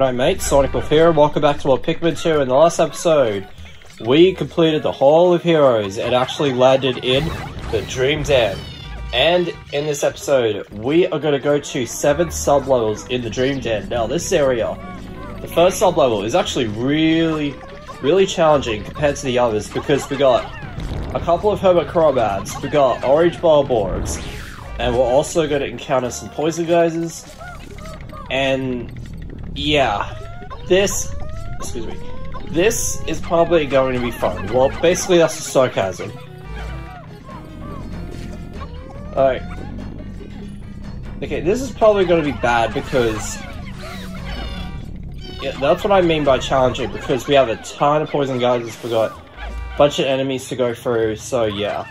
G'day mate, Sonic with here, and welcome back to our Pikmin 2. In the last episode, we completed the Hall of Heroes and actually landed in the Dream Den. And in this episode, we are going to go to 7 sub-levels in the Dream Den. Now this area, the first sub-level is actually really challenging compared to the others because we got a couple of Hermit Crobads, we got Orange Bulborbs, and we're also going to encounter some Poison Geysers. And yeah, this is probably going to be fun. Well, basically that's the sarcasm. Alright. Okay, this is probably going to be bad because... yeah, that's what I mean by challenging, because we have a ton of Poison Geysers, we got a bunch of enemies to go through, so yeah.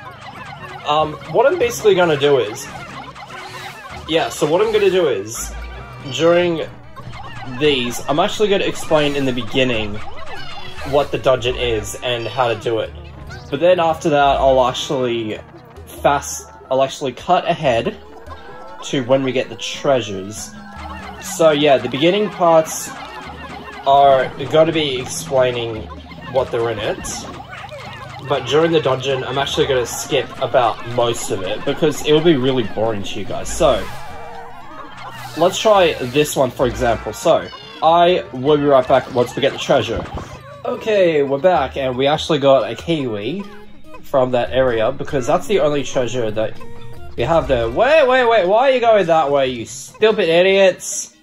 What I'm basically going to do is... yeah, so what I'm going to do is... during these, I'm actually going to explain in the beginning what the dungeon is and how to do it. But then after that, I'll actually cut ahead to when we get the treasures. So yeah, the beginning parts are going to be explaining what they're in it. But during the dungeon, I'm actually going to skip about most of it because it will be really boring to you guys. So let's try this one, for example. So, I will be right back once we get the treasure. Okay, we're back, and we actually got a kiwi from that area, because that's the only treasure that we have there. Wait, why are you going that way, you stupid idiots?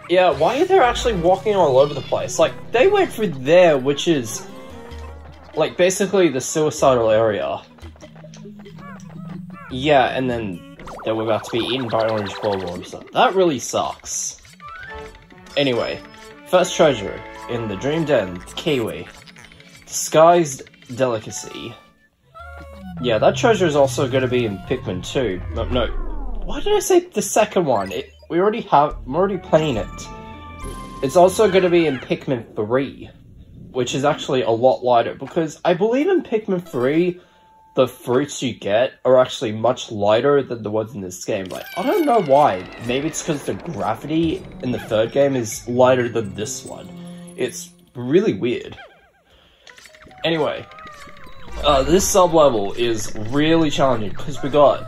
Yeah, why are they actually walking all over the place? Like, they went through there, which is, like, basically the suicidal area. Yeah, and then they were about to be eaten by orange bulbs. That really sucks. Anyway, first treasure in the Dream Den, kiwi. Disguised Delicacy. Yeah, that treasure is also going to be in Pikmin 2. No, why did I say the second one? I'm already playing it. It's also going to be in Pikmin 3, which is actually a lot lighter, because I believe in Pikmin 3, the fruits you get are actually much lighter than the ones in this game. Like, I don't know why. Maybe it's because the gravity in the third game is lighter than this one. It's really weird. Anyway, this sub-level is really challenging because we got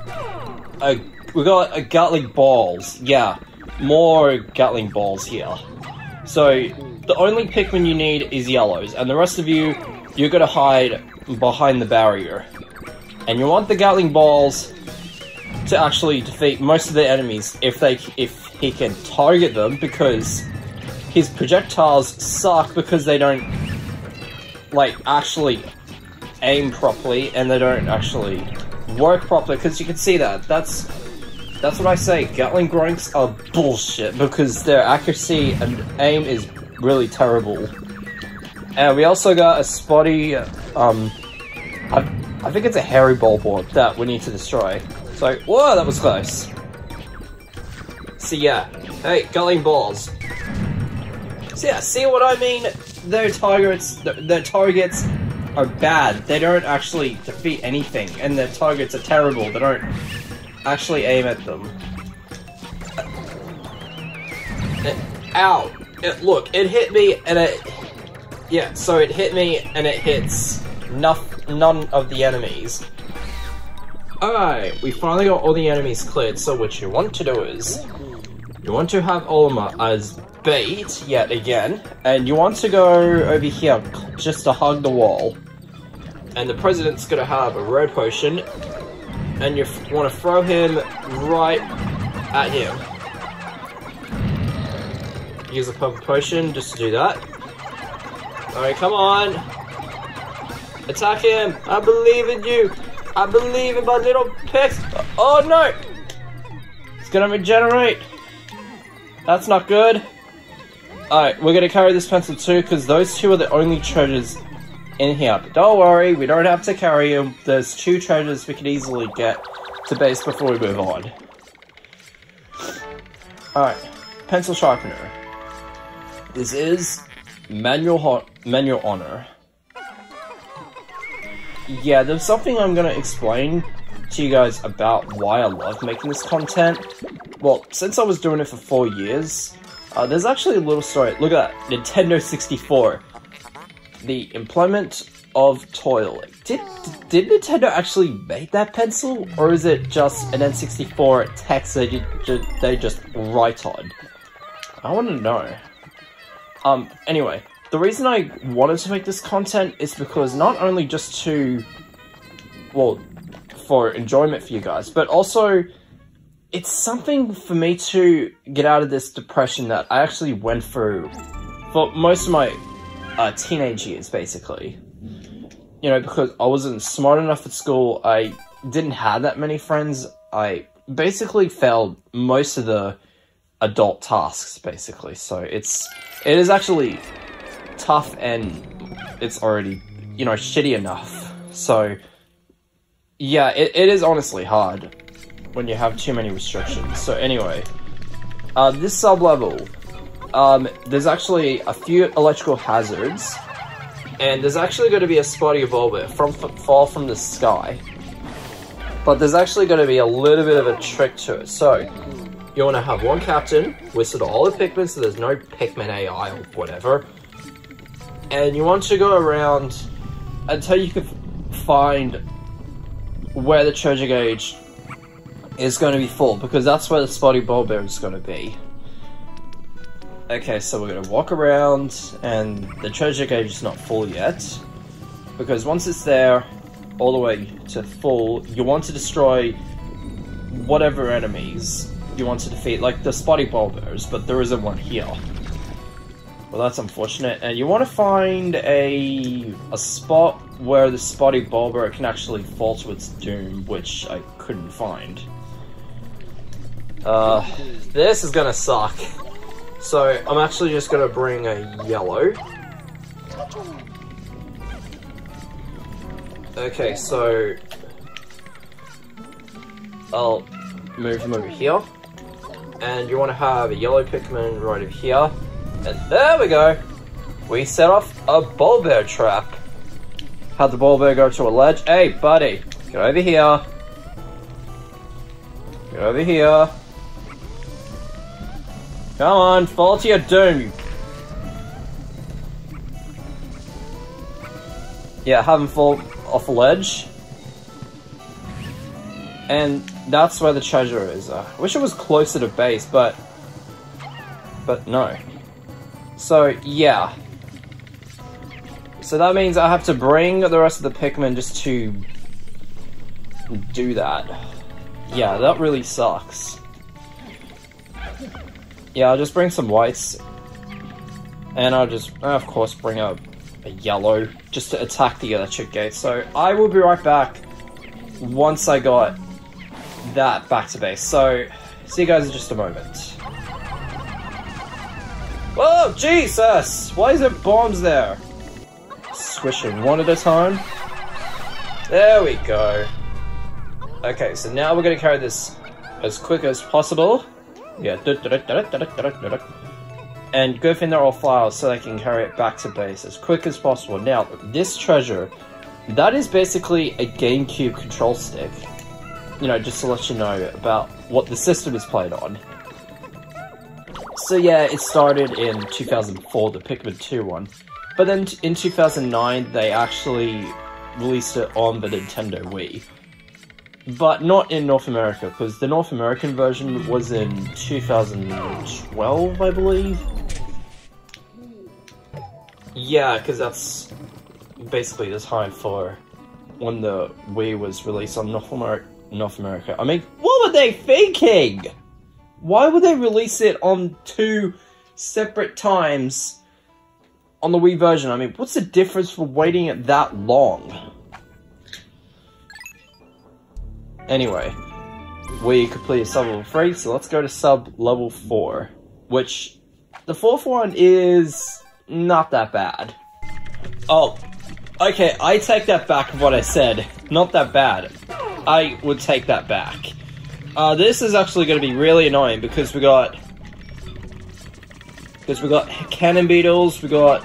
a Gatling balls. Yeah, more Gatling balls here. So the only Pikmin you need is yellows, and the rest of you're gonna hide behind the barrier. And you want the Gatling balls to actually defeat most of the enemies if he can target them, because his projectiles suck because they don't, like, actually aim properly, and they don't actually work properly, because you can see that. That's what I say, Gatling Groinks are bullshit, because their accuracy and aim is really terrible. And we also got a spotty, I think it's a hairy Bulborb that we need to destroy. So, whoa, that was close. So yeah, hey, Gatling balls. So yeah, see what I mean? Their targets are bad. They don't actually defeat anything, and their targets are terrible. They don't actually aim at them. Ow! Look, it hit me, and it... yeah, so it hit me, and it hits none of the enemies. Alright, we finally got all the enemies cleared, so what you want to do is, you want to have Olma as bait, yet again, and you want to go over here, just to hug the wall. And the president's gonna have a red potion, and you want to throw him right at him. Use a purple potion just to do that. Alright, come on! Attack him! I believe in you! I believe in my little pets! Oh no! It's gonna regenerate! That's not good. Alright, we're gonna carry this pencil too, because those two are the only treasures in here. But don't worry, we don't have to carry them. There's 2 treasures we can easily get to base before we move on. Alright, pencil sharpener. This is manual honor. Yeah, there's something I'm gonna explain to you guys about why I love making this content. Well, since I was doing it for 4 years, There's actually a little story. Look at that, Nintendo 64. The employment of Toil. Did Nintendo actually make that pencil? Or is it just an N64 text that they just write on? I want to know. Anyway, the reason I wanted to make this content is because not only just to, well, for enjoyment for you guys, but also it's something for me to get out of this depression that I actually went through for most of my teenage years, basically. You know, because I wasn't smart enough at school, I didn't have that many friends, I basically failed most of the adult tasks, basically, so it is actually tough, and it's already, you know, shitty enough. So yeah, it is honestly hard when you have too many restrictions. So anyway, this sub-level, there's actually a few electrical hazards, and there's actually going to be a spotty bulb fall from the sky, but there's actually going to be a little bit of a trick to it. So you want to have one captain with sort of all the Pikmin, so there's no Pikmin AI or whatever. And you want to go around until you can find where the treasure gauge is going to be full, because that's where the spotty bulb is going to be. Okay, so we're going to walk around, and the treasure gauge is not full yet, because once it's there, all the way to full, you want to destroy whatever enemies you want to defeat, like the spotty bulbers, but there isn't one here. Well, that's unfortunate. And you want to find a spot where the spotty bulber can actually fall to its doom, which I couldn't find. This is gonna suck. So I'm actually just gonna bring a yellow. Okay, so I'll move him over here. And you want to have a yellow Pikmin right over here. And there we go! We set off a bulbear trap. Had the bulbear go to a ledge. Hey, buddy! Get over here. Get over here. Come on, fall to your doom. Yeah, have him fall off a ledge. And that's where the treasure is. I wish it was closer to base, but no. So, yeah. So that means I have to bring the rest of the Pikmin just to do that. Yeah, that really sucks. Yeah, I'll just bring some whites. And I'll just, of course, bring a yellow just to attack the electric gate. So I will be right back once I got that back to base. So, see you guys in just a moment. Whoa, Jesus! Why is there bombs there? Squishing one at a time. There we go. Okay, so now we're gonna carry this as quick as possible. Yeah, and go in there all files so they can carry it back to base as quick as possible. Now, this treasure, that is basically a GameCube control stick. You know, just to let you know about what the system is played on. So yeah, it started in 2004, the Pikmin 2 one. But then in 2009, they actually released it on the Nintendo Wii. But not in North America, because the North American version was in 2012, I believe? Yeah, because that's basically the time for when the Wii was released on North America. I mean, what were they thinking? Why would they release it on 2 separate times on the Wii version? I mean, what's the difference for waiting it that long? Anyway, we completed sub-level 3, so let's go to sub-level 4. Which, the 4th one is not that bad. Oh, okay, I take that back of what I said. Not that bad. I would take that back. This is actually going to be really annoying because we got cannon beetles, we got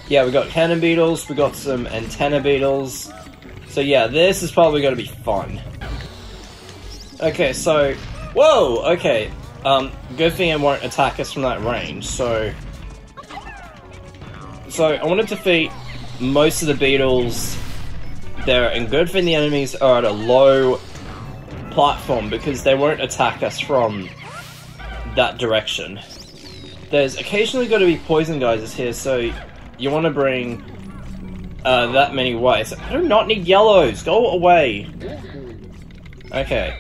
cannon beetles, we got some antenna beetles. So yeah, this is probably going to be fun. Okay, so, whoa, okay, Good thing it won't attack us from that range, so I want to defeat most of the beetles there, and good thing the enemies are at a low platform because they won't attack us from that direction. There's occasionally got to be poison geysers here, so you want to bring that many whites. I do not need yellows, go away! Okay.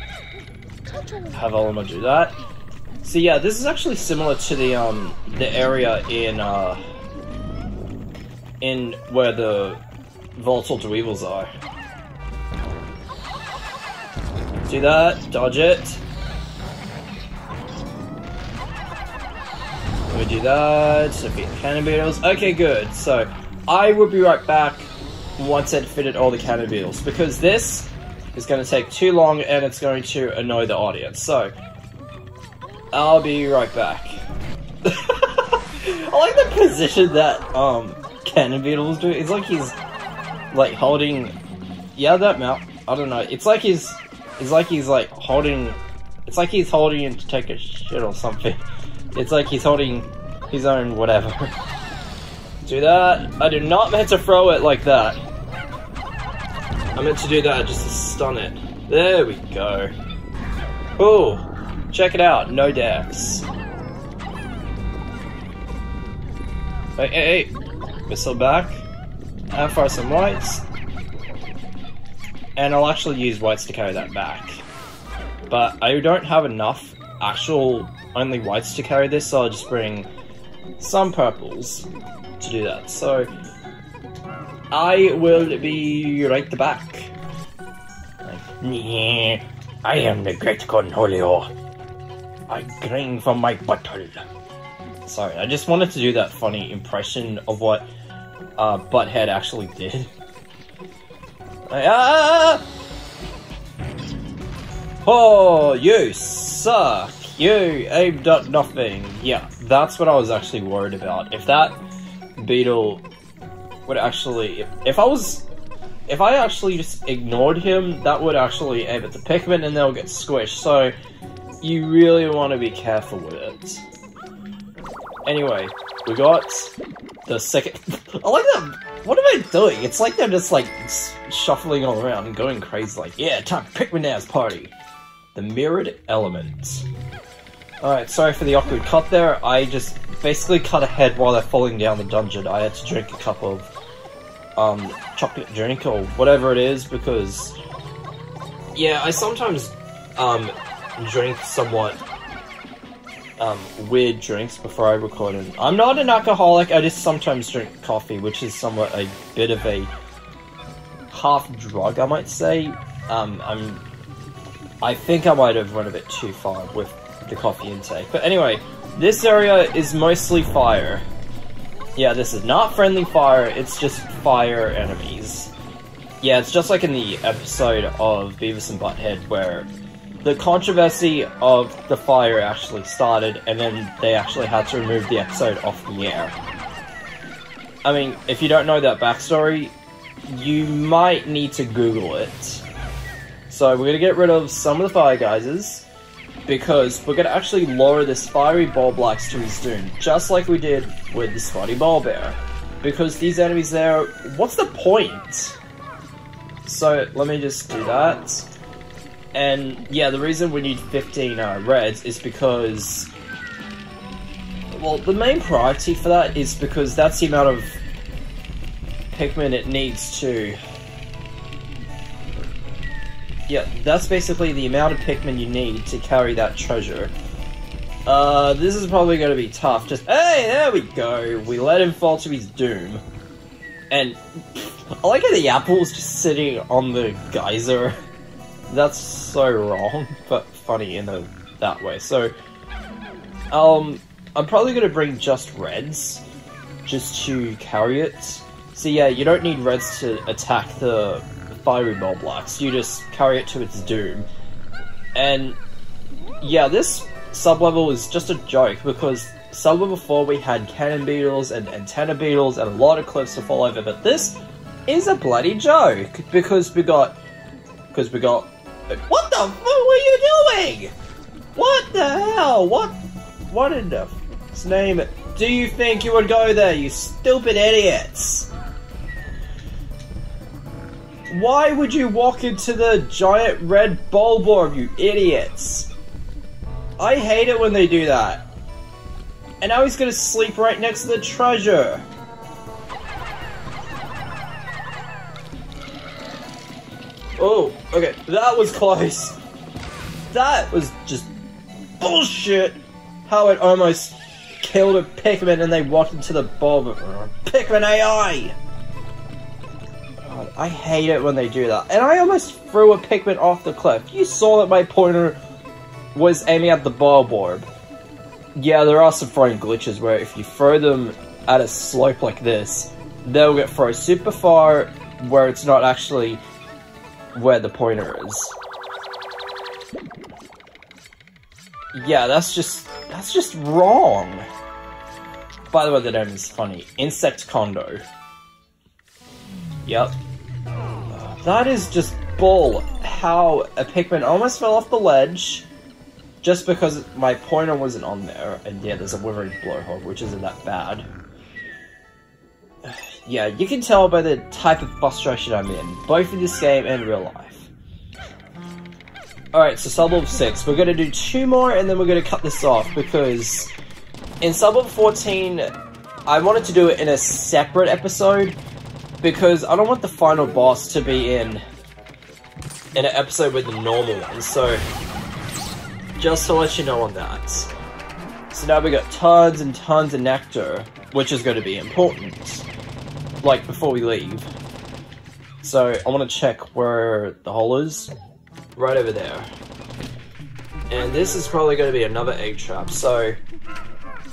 Have Olima do that. So yeah, this is actually similar to the area in where the volatile Dweevils are. Do that, dodge it. We do that, defeat the cannon beetles. Okay, good. So I will be right back once I've defeated all the cannon beetles, because this is going to take too long and it's going to annoy the audience. So I'll be right back. I like the position that cannon beetles do. It's like he's like holding, yeah, that mount. I don't know. It's like he's like holding. It's like he's holding it to take a shit or something. It's like he's holding his own whatever. Do that. I do not meant to throw it like that. I meant to do that just to stun it. There we go. Oh. Check it out, no deaths. Hey, whistle back. And fire some whites. And I'll actually use whites to carry that back. But I don't have enough actual only whites to carry this, so I'll just bring some purples to do that. So I will be right back. I am the great Cornholio. I grind from my bottle. Sorry, I just wanted to do that funny impression of what Butthead actually did. Oh, you suck. You aimed at nothing. Yeah, that's what I was actually worried about. If that beetle would actually... If I actually just ignored him, that would actually aim at the Pikmin and they'll get squished. So you really want to be careful with it. Anyway, we got the second... I like that. What am I doing? It's like they're just like shuffling all around and going crazy like, yeah, time Pikmin Now's party. The mirrored element. Alright, sorry for the awkward cut there. I just basically cut ahead while they're falling down the dungeon. I had to drink a cup of chocolate drink or whatever it is because, yeah, I sometimes drink somewhat weird drinks before I record, and I'm not an alcoholic, I just sometimes drink coffee, which is somewhat a bit of a half drug, I might say. I think I might have run a bit too far with the coffee intake, but anyway, this area is mostly fire. Yeah, this is not friendly fire, it's just fire enemies. Yeah, it's just like in the episode of Beavis and Butthead where the controversy of the fire actually started, and then they actually had to remove the episode off the air. I mean, if you don't know that backstory, you might need to Google it. So we're gonna get rid of some of the fire geysers, because we're gonna actually lower this fiery Bulblax to his doom, just like we did with the Spotty Bulbear. Because these enemies there, what's the point? So let me just do that. And yeah, the reason we need 15 reds is because, well, the main priority for that is because that's the amount of Pikmin it needs to... Yeah, that's basically the amount of Pikmin you need to carry that treasure. This is probably going to be tough. Just, hey, there we go. We let him fall to his doom. And I like how the apple's just sitting on the geyser. That's so wrong, but funny in that way. So, I'm probably going to bring just reds, just to carry it. So yeah, you don't need reds to attack the fiery Bulblax, you just carry it to its doom. And yeah, this sub-level is just a joke, because sub-level 4 we had cannon beetles and antenna beetles and a lot of cliffs to fall over, but this is a bloody joke, because we got... What the fuck were you doing? What the hell? What in the f***'s name do you think you would go there, you stupid idiots? Why would you walk into the giant red bulb orb, you idiots? I hate it when they do that. And now he's gonna sleep right next to the treasure. Oh, okay, that was close. That was just bullshit. How it almost killed a Pikmin and they walked into the bulb. Pikmin AI! God, I hate it when they do that. And I almost threw a Pikmin off the cliff. You saw that my pointer was aiming at the bulb orb. Yeah, there are some throwing glitches where if you throw them at a slope like this, they'll get thrown super far where it's not actually where the pointer is. Yeah, that's just wrong. By the way, the name is funny. Insect Condo. Yep. That is just bull. How a Pikmin almost fell off the ledge just because my pointer wasn't on there. And yeah, there's a withering blowhole, which isn't that bad. Yeah, you can tell by the type of frustration I'm in, both in this game and real life. Alright, so Suburb 6. We're gonna do 2 more and then we're gonna cut this off because in Suburb 14, I wanted to do it in a separate episode because I don't want the final boss to be in an episode with the normal ones, so just to let you know on that. So now we got tons and tons of nectar, which is going to be important, like before we leave. So I want to check where the hole is. Right over there. And this is probably going to be another egg trap, so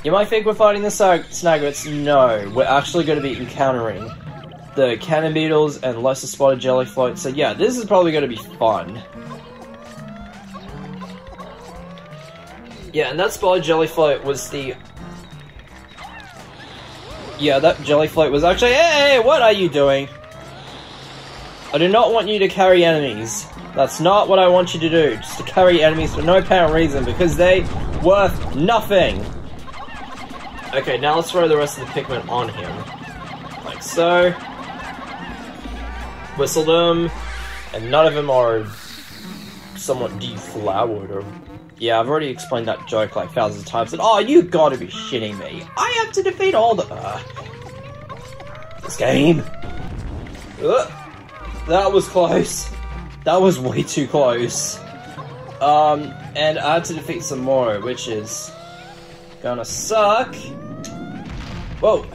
you might think we're fighting the Snaggets. No, we're actually going to be encountering the cannon beetles and lesser spotted jelly float, so yeah, this is probably going to be fun. Yeah, and that spotted jelly float was the... Yeah, that jelly float was actually... Hey, what are you doing? I do not want you to carry enemies. That's not what I want you to do. Just to carry enemies for no apparent reason, because they worth nothing. Okay, now let's throw the rest of the Pikmin on him. Like so. Whistle them. And none of them are somewhat deflowered or... Yeah, I've already explained that joke like thousands of times. And oh, you gotta be shitting me. I have to defeat all the... this game. That was close. That was way too close. And I had to defeat some more, which is gonna suck. Whoa.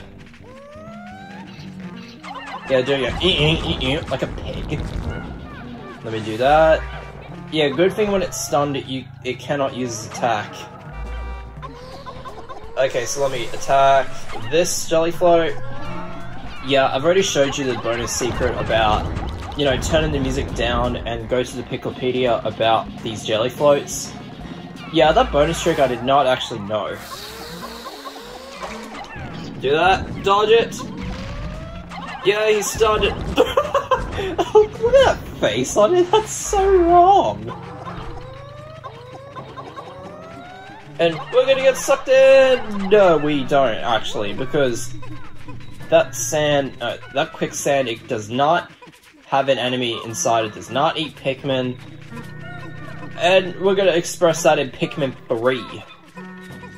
Yeah, do your like a pig. Let me do that. Yeah, good thing when it's stunned, it cannot use its attack. Okay, so let me attack this jelly float. Yeah, I've already showed you the bonus secret about, you know, turning the music down and go to the Picklepedia about these jelly floats. Yeah, that bonus trick I did not actually know. Do that. Dodge it. Yeah, he stunned it. Oh, look at that face on it. That's so wrong. And we're gonna get sucked in. No, we don't actually, because that sand, that quicksand, it does not have an enemy inside. It does not eat Pikmin. And we're gonna express that in Pikmin 3.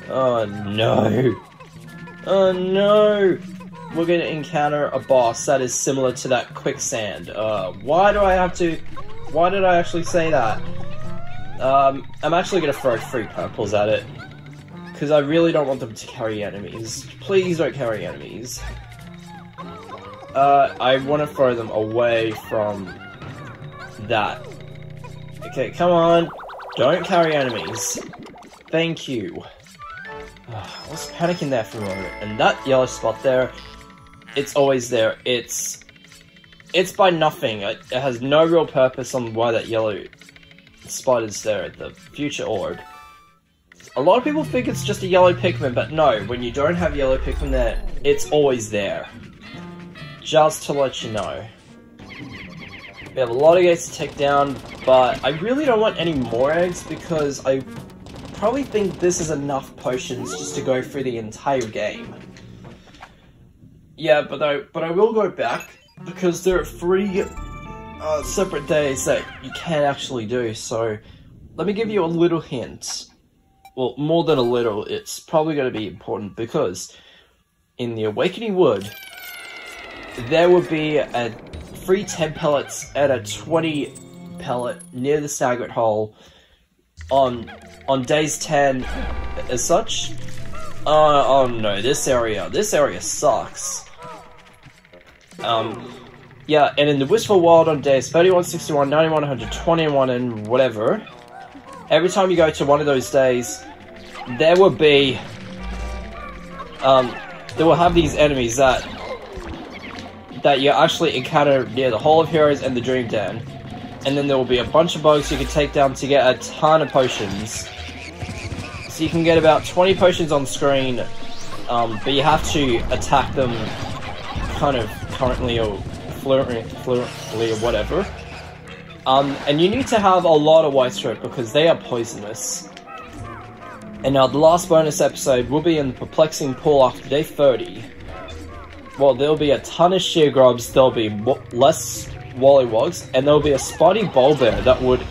Oh no. Oh no. We're gonna encounter a boss that is similar to that quicksand. Why did I actually say that? I'm actually gonna throw 3 purples at it. Because I really don't want them to carry enemies. Please don't carry enemies. I want to throw them away from that. Okay, come on. Don't carry enemies. Thank you. I was panicking there for a moment. And that yellow spot there, it's always there. It's by nothing. It has no real purpose on why that yellow spot is there at the future orb. A lot of people think it's just a yellow Pikmin, but no, when you don't have yellow Pikmin there, it's always there. Just to let you know. We have a lot of gates to take down, but I really don't want any more eggs because I probably think this is enough potions just to go through the entire game. Yeah, but I will go back, because there are 3 separate days that you can actually do, so let me give you a little hint. Well, more than a little, it's probably going to be important, because in the Awakening Wood, there will be a 3 10 pellets and a 20 pellet near the Staggered Hole on days 10 as such. Oh no, this area sucks. Yeah, and in the Wistful World on days 31, 61, 91, 100, 21, and whatever, every time you go to one of those days, there will be, they will have these enemies that you actually encounter near the Hall of Heroes and the Dream Den, and then there will be a bunch of bugs you can take down to get a ton of potions. So you can get about 20 potions on screen, but you have to attack them kind of currently or fluently or whatever. And you need to have a lot of White Throat because they are poisonous. And now the last bonus episode will be in the Perplexing Pool after day 30. Well, there'll be a ton of sheer grubs, there'll be less Wollywogs, and there'll be a spotty Bulbear that would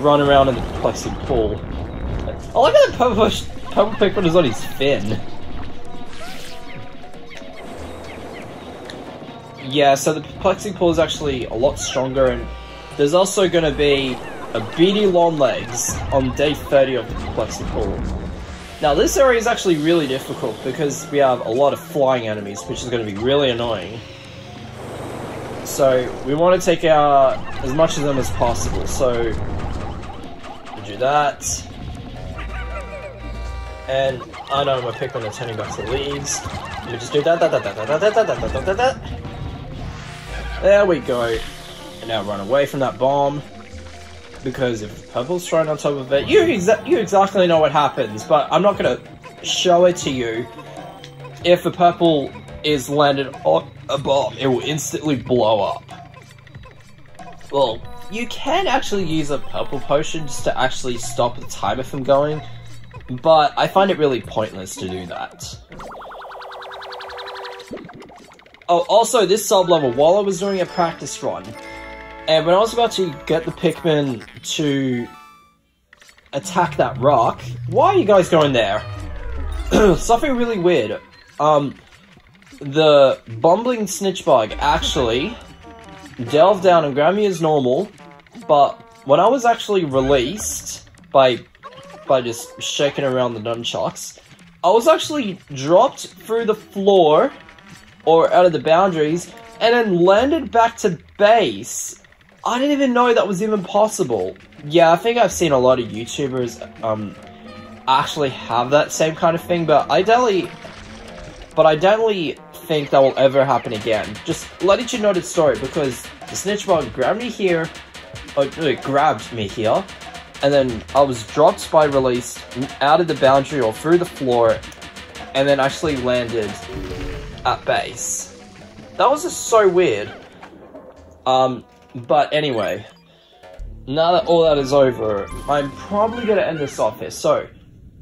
run around in the Perplexing Pool. I like how the purple Pikmin is on his fin. Yeah, so the Perplexing Pool is actually a lot stronger, and there's also going to be a beady long legs on day 30 of the Perplexing Pool. Now this area is actually really difficult because we have a lot of flying enemies, which is going to be really annoying. So we want to take out as much of them as possible, so we'll do that. And I know my Pikmin are turning back to leaves. Let me just do that. There we go. And now run away from that bomb. Because if purple's thrown on top of it, you exactly know what happens, but I'm not going to show it to you. If the purple is landed on a bomb, it will instantly blow up. Well, you can actually use a purple potion just to actually stop the timer from going, but I find it really pointless to do that. Oh, also, this sub-level, while I was doing a practice run, and when I was about to get the Pikmin to attack that rock, why are you guys going there? Something really weird. The bumbling snitch bug actually delved down and grabbed me as normal, but when I was actually released by just shaking around the nunchucks, I was actually dropped through the floor, or out of the boundaries, and then landed back to base. I didn't even know that was even possible. Yeah, I think I've seen a lot of YouTubers actually have that same kind of thing, but I definitely think that will ever happen again. Just letting you know the story, because the snitch bug grabbed me here, it grabbed me here, and then I was dropped by release out of the boundary or through the floor, and then actually landed at base. That was just so weird. But anyway, now that all that is over, I'm probably going to end this off here. So,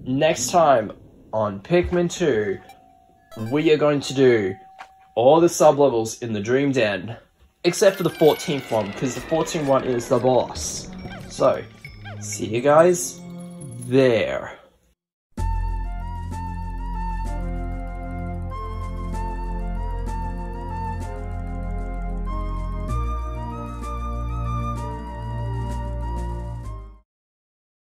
next time on Pikmin 2, we are going to do all the sub-levels in the Dream Den, except for the 14th one, because the 14th one is the boss. So, see you guys there.